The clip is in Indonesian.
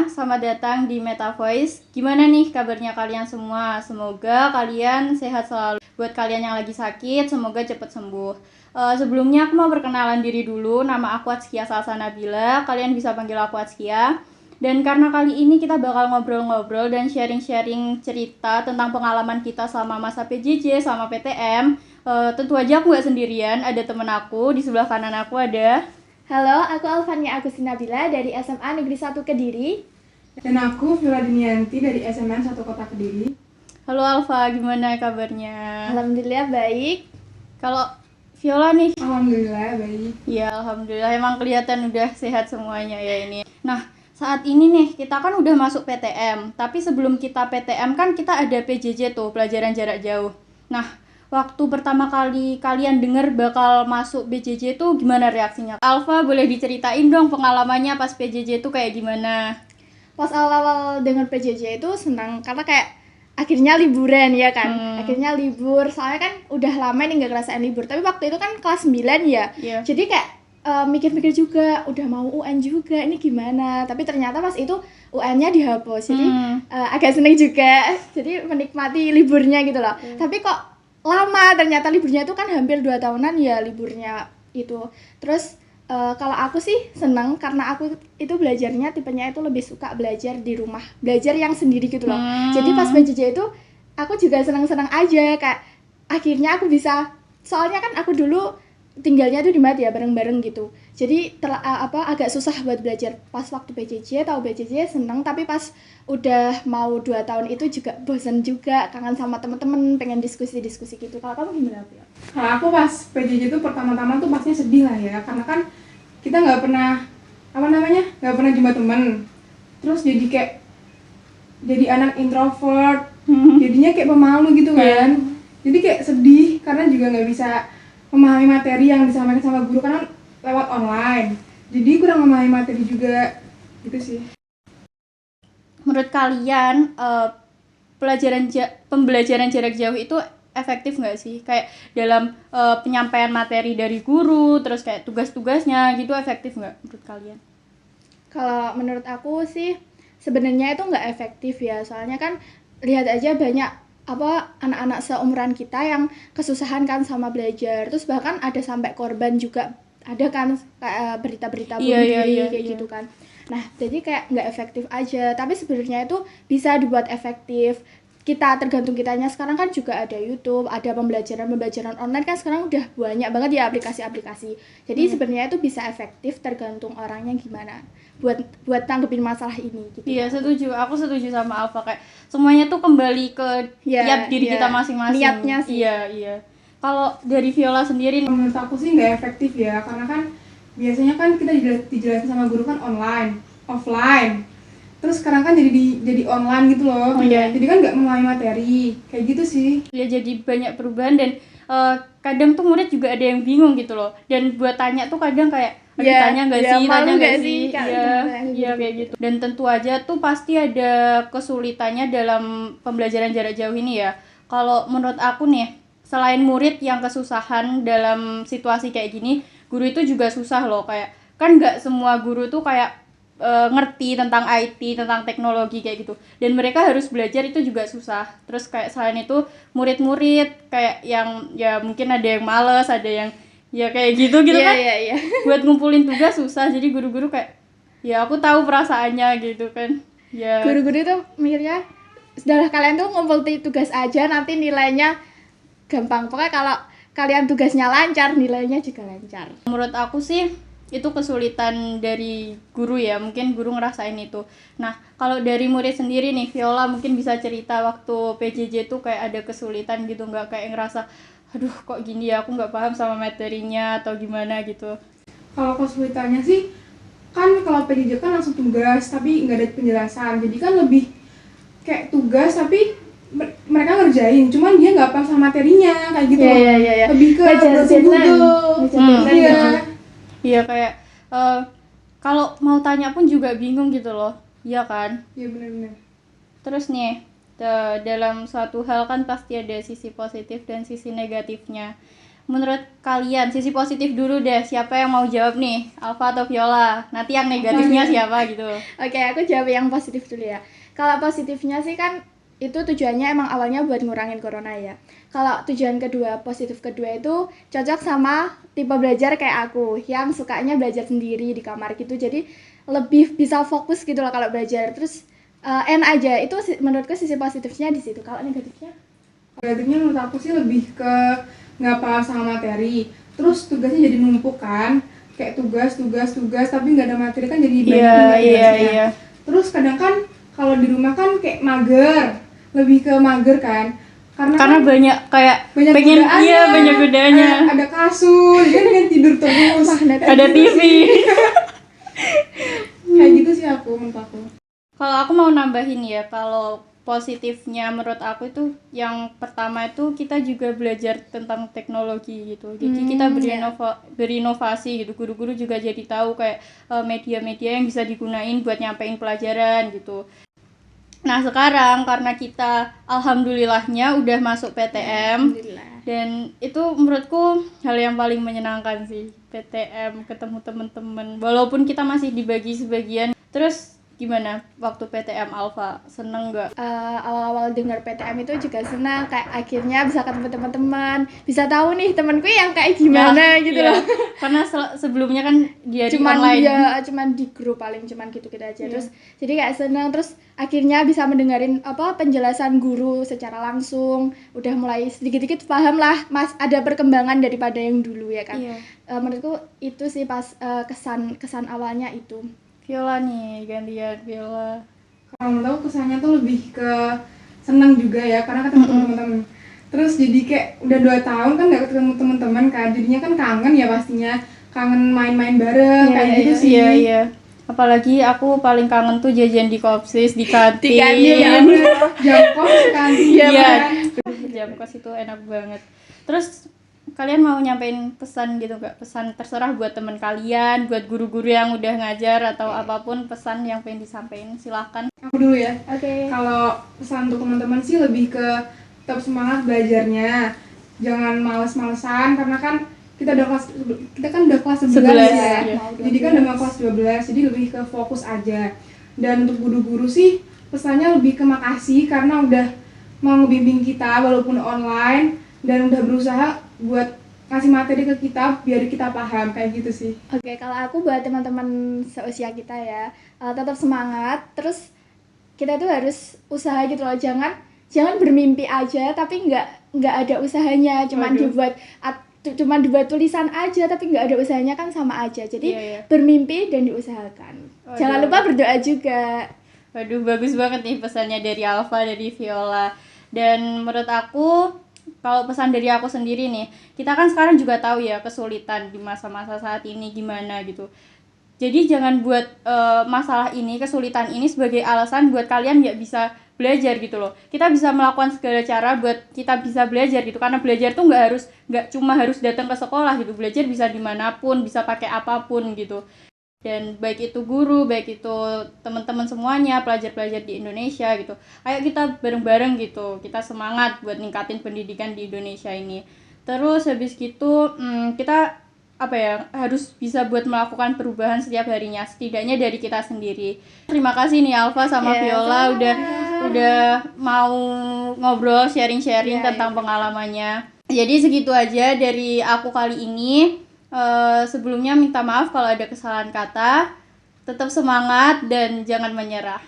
selamat datang di Meta Voice. Gimana nih kabarnya kalian semua? Semoga kalian sehat selalu. Buat kalian yang lagi sakit, semoga cepat sembuh. Sebelumnya aku mau perkenalan diri dulu. Nama aku Atskia Salsa Nabila. Kalian bisa panggil aku Atskia. Dan karena kali ini kita bakal ngobrol-ngobrol dan sharing-sharing cerita tentang pengalaman kita selama masa PJJ, selama PTM. Tentu aja aku gak sendirian, ada temen aku. Di sebelah kanan aku ada... Halo, aku Alfania Agustina Nabila dari SMA Negeri 1 Kediri. Dan aku Viola Dinianti dari SMN 1 Kota Kediri. Halo Alfa, gimana kabarnya? Alhamdulillah baik. Kalau Viola nih? Alhamdulillah baik. Ya, alhamdulillah emang kelihatan udah sehat semuanya ya ini. Nah, saat ini nih kita kan udah masuk PTM, tapi sebelum kita PTM kan kita ada PJJ tuh, pelajaran jarak jauh. Nah, waktu pertama kali kalian dengar bakal masuk PJJ itu gimana reaksinya? Alfa, boleh diceritain dong pengalamannya pas PJJ itu kayak gimana? Pas awal-awal dengar PJJ itu senang karena kayak akhirnya liburan ya kan. Akhirnya libur, soalnya kan udah lama nih nggak ngerasain libur. Tapi waktu itu kan kelas 9 ya. Yeah. Jadi kayak mikir-mikir juga, udah mau UN juga, ini gimana. Tapi ternyata pas itu UN-nya dihapus. Jadi agak seneng juga. Jadi menikmati liburnya gitu loh. Tapi kok lama, ternyata liburnya itu kan hampir 2 tahunan ya liburnya itu. Terus kalau aku sih seneng karena aku itu belajarnya tipenya itu lebih suka belajar di rumah, belajar yang sendiri gitu loh. Jadi pas PJJ itu aku juga seneng-seneng aja, kayak akhirnya aku bisa, soalnya kan aku dulu tinggalnya tuh di Mat ya, bareng-bareng gitu. Jadi agak susah buat belajar. Pas waktu PJJ, tahu PJJ seneng, tapi pas udah mau 2 tahun itu juga bosan juga, kangen sama temen-temen, pengen diskusi-diskusi gitu. Kalau kamu gimana, Pia? Kalau aku pas PJJ itu pertama-tama tuh pastinya sedih lah ya, karena kan kita nggak pernah nggak pernah jumpa temen. Terus jadi anak introvert, jadinya kayak pemalu gitu kan. Jadi kayak sedih karena juga nggak bisa memahami materi yang disampaikan sama guru karena lewat online. Jadi kurang memahami materi juga gitu sih. Menurut kalian pembelajaran jarak jauh itu efektif nggak sih? Kayak dalam penyampaian materi dari guru, terus kayak tugas-tugasnya gitu, efektif nggak menurut kalian? Kalau menurut aku sih sebenarnya itu nggak efektif ya, soalnya kan lihat aja banyak anak-anak seumuran kita yang kesusahan kan sama belajar, terus bahkan ada sampai korban juga, ada kan berita-berita bunuh diri kayak gitu kan. Nah, jadi kayak nggak efektif aja, tapi sebenarnya itu bisa dibuat efektif. Kita tergantung kitanya. Sekarang kan juga ada YouTube, ada pembelajaran online kan sekarang udah banyak banget ya aplikasi-aplikasi. Jadi sebenarnya itu bisa efektif tergantung orangnya gimana buat tanggepin masalah ini gitu. Iya, setuju. Aku setuju sama Alfa, kayak semuanya tuh kembali ke tiap diri kita masing-masing. Niatnya sih. Iya. Kalau dari Viola sendiri nih, Menurut aku sih nggak efektif ya, karena kan biasanya kan kita dijelasin sama guru kan online, offline. Terus sekarang kan jadi online gitu loh. Jadi kan nggak memahami materi, kayak gitu sih. ya jadi banyak perubahan dan kadang tuh murid juga ada yang bingung gitu loh. Dan buat tanya tuh kadang kayak tanya nggak sih, tanya nggak sih, iya kayak gitu. Dan tentu aja tuh pasti ada kesulitannya dalam pembelajaran jarak jauh ini ya. Kalau menurut aku nih, selain murid yang kesusahan dalam situasi kayak gini, guru itu juga susah loh. Kayak kan nggak semua guru tuh kayak ngerti tentang IT, tentang teknologi kayak gitu. Dan mereka harus belajar itu juga susah. Terus kayak selain itu murid-murid kayak yang ya mungkin ada yang malas, ada yang ya kayak gitu kan. Iya. Buat ngumpulin tugas susah. Jadi guru-guru kayak ya aku tahu perasaannya gitu kan. Ya. Guru-guru itu mikirnya sudahlah kalian tuh ngumpul tugas aja, nanti nilainya gampang. Pokoknya kalau kalian tugasnya lancar, nilainya juga lancar. Menurut aku sih itu kesulitan dari guru ya, mungkin guru ngerasain itu. Nah, kalau dari murid sendiri nih, Viola mungkin bisa cerita waktu PJJ tuh kayak ada kesulitan gitu, nggak kayak ngerasa aduh kok gini ya, aku nggak paham sama materinya atau gimana gitu. Kalau kesulitannya sih kan kalau PJJ kan langsung tugas tapi nggak ada penjelasan, jadi kan lebih kayak tugas tapi mereka ngerjain, cuman dia nggak paham sama materinya kayak gitu. Iya. Lebih ke browsing Google. Iya kayak kalau mau tanya pun juga bingung gitu loh, iya kan? Iya benar-benar. Terus nih dalam suatu hal kan pasti ada sisi positif dan sisi negatifnya. menurut kalian sisi positif dulu deh, siapa yang mau jawab nih, Alfa atau Viola? Nanti yang negatifnya siapa gitu. Oke, aku jawab yang positif dulu ya. Kalau positifnya sih kan itu tujuannya emang awalnya buat ngurangin corona ya. Kalau tujuan kedua, positif kedua itu cocok sama tipe belajar kayak aku yang sukanya belajar sendiri di kamar gitu, jadi lebih bisa fokus gitu loh kalau belajar. Terus enak aja, itu menurutku sisi positifnya di situ. Kalau negatifnya? Negatifnya menurut aku sih lebih ke nggak paham sama materi, terus tugasnya jadi numpuk kan, kayak tugas tapi nggak ada materi kan jadi banyak tugasnya. Terus kadang kan kalau di rumah kan kayak mager, lebih ke mager kan, karena kan banyak kayak pengen banyak godaannya, ada kasur kan tidur terus, ada TV. Kayak gitu sih menurut aku. Kalau aku mau nambahin ya, kalau positifnya menurut aku itu yang pertama itu kita juga belajar tentang teknologi gitu. Jadi kita berinovasi gitu. Guru-guru juga jadi tahu kayak media-media yang bisa digunain buat nyampein pelajaran gitu. Nah sekarang karena kita alhamdulillahnya udah masuk PTM, dan itu menurutku hal yang paling menyenangkan sih, PTM, ketemu teman-teman walaupun kita masih dibagi sebagian. Terus gimana waktu PTM Alfa, seneng nggak? Awal-awal dengar PTM itu juga senang, kayak akhirnya bisa ketemu teman-teman, bisa tahu nih temanku yang kayak gimana gitu loh. Karena sebelumnya kan dia cuman online. Cuman di grup paling cuman gitu-gitu aja. Terus jadi kayak senang, terus akhirnya bisa mendengarin penjelasan guru secara langsung, udah mulai sedikit-sedikit paham lah, ada perkembangan daripada yang dulu ya kan. Menurutku itu sih pas kesan awalnya itu. Viola nih, gantian Viola. Kalau menurut aku kesannya tuh lebih ke senang juga ya, karena ketemu teman-teman. Terus jadi kayak udah 2 tahun kan nggak ketemu teman-teman kan, jadinya kan kangen ya pastinya, kangen main-main bareng kayak gitu sih. Iya. Apalagi aku paling kangen tuh jajan di Kopsis, di kantin. Jam kos di kantin. Iya. Jam kos itu enak banget. Terus kalian mau nyampein pesan gitu gak? Pesan terserah buat teman kalian, buat guru-guru yang udah ngajar atau apapun, pesan yang pengen disampaikan, silahkan. Aku dulu ya. Oke. Kalau pesan untuk teman-teman sih lebih ke tetap semangat belajarnya, jangan males-malesan karena kan kita kan udah kelas 11 ya. Jadi kan udah mau kelas 12, jadi lebih ke fokus aja. Dan untuk guru-guru sih pesannya lebih ke makasih karena udah mau ngebimbing kita walaupun online dan udah berusaha buat ngasih materi ke kita biar kita paham, kayak gitu sih. Oke, kalau aku buat teman-teman seusia kita ya, tetap semangat, terus kita tuh harus usaha gitu loh, jangan bermimpi aja tapi nggak ada usahanya, cuman dibuat tulisan aja tapi nggak ada usahanya kan sama aja. Jadi bermimpi dan diusahakan. Jangan lupa berdoa juga. Waduh, bagus banget nih pesannya dari Alfa, dari Viola. Dan menurut aku, kalau pesan dari aku sendiri nih, kita kan sekarang juga tahu ya kesulitan di masa-masa saat ini gimana gitu. Jadi jangan buat masalah ini, kesulitan ini sebagai alasan buat kalian nggak bisa belajar gitu loh. Kita bisa melakukan segala cara buat kita bisa belajar gitu, karena belajar tuh nggak cuma harus datang ke sekolah gitu. Belajar bisa dimanapun, bisa pakai apapun gitu. Dan baik itu guru, baik itu teman-teman semuanya, pelajar-pelajar di Indonesia gitu, ayo kita bareng-bareng gitu, kita semangat buat ningkatin pendidikan di Indonesia ini. Terus habis gitu kita harus bisa buat melakukan perubahan setiap harinya, setidaknya dari kita sendiri. Terima kasih nih Alfa sama Viola udah mau ngobrol, sharing-sharing tentang pengalamannya. Jadi segitu aja dari aku kali ini. Sebelumnya minta maaf kalau ada kesalahan kata. Tetap semangat dan jangan menyerah.